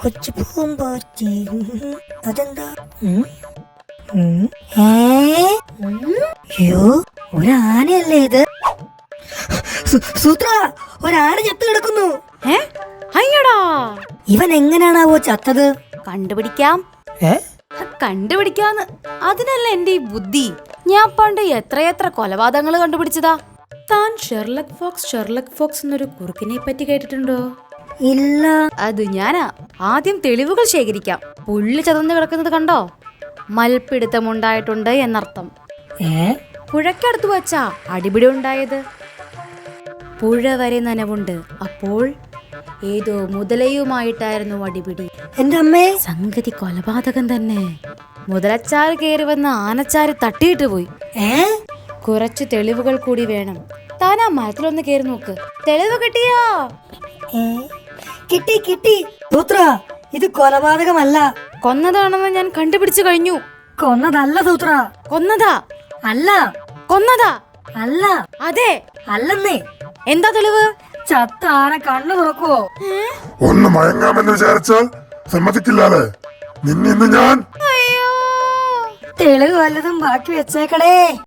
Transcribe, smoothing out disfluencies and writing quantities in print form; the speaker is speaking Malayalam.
കൊച്ചു പൂമ്പാറ്റി അതെന്താ? അയ്യോ, ഒരാനയല്ലേ ഇത്? സൂത്ര, ഒരാന ചത്തു കിടക്കുന്നു. അയ്യടാ, ഇവൻ എങ്ങനെയാണാവോ ചത്തത്? കണ്ടുപിടിക്കാന്ന് അതിനല്ല എന്റെ ഈ ബുദ്ധി. ഞാൻ പണ്ട് എത്രയെത്ര കൊലപാതകങ്ങൾ കണ്ടുപിടിച്ചതാ. താൻ ഷെർലക് ഫോക്സ് എന്നൊരു കുറുക്കിനെ പറ്റി കേട്ടിട്ടുണ്ടോ? ഇല്ല. അത് ഞാനാ. ആദ്യം തെളിവുകൾ ശേഖരിക്കാം. പുള്ളി ചതന്ന് കിടക്കുന്നത് കണ്ടോ? മൽപ്പിടുത്തമുണ്ടായിട്ടുണ്ട് എന്നർത്ഥം. പുഴക്കടുത്ത് വച്ചാ അടിപിടി ഉണ്ടായത്. പുഴ വരെ നനവുണ്ട്. അപ്പോൾ ഏതോ മുതലയുമായിട്ടായിരുന്നു അടിപിടി. എന്റെ അമ്മേ, സംഗതി കൊലപാതകം തന്നെ. മുതലച്ചാറ് കയറി വന്ന് ആനച്ചാറ് തട്ടിയിട്ട് പോയി. കുറച്ച് തെളിവുകൾ കൂടി വേണം. താൻ ആ മരത്തിലൊന്ന് കയറി നോക്ക്. തെളിവ് കിട്ടിയോ? കിട്ടി. സൂത്ര, ഇത് കൊലപാതകമല്ല. കൊന്നതാണെന്ന് ഞാൻ കണ്ടുപിടിച്ചു കഴിഞ്ഞു. കൊന്നതല്ല സൂത്ര. കൊന്നതാ? അല്ല. കൊന്നതാ? അല്ല. അതെ. അല്ലെന്നേ. എന്താ തെളിവ്? ചത്ത ആന കണ്ണു തുറക്കുവോ? ഒന്ന് മയങ്ങാമെന്ന് വിചാരിച്ചാൽ സമ്മതിക്കില്ലാലേ. നിന്നിന്ന് ഞാൻ തെളിവ് വല്ലതും ബാക്കി വെച്ചേക്കടേ.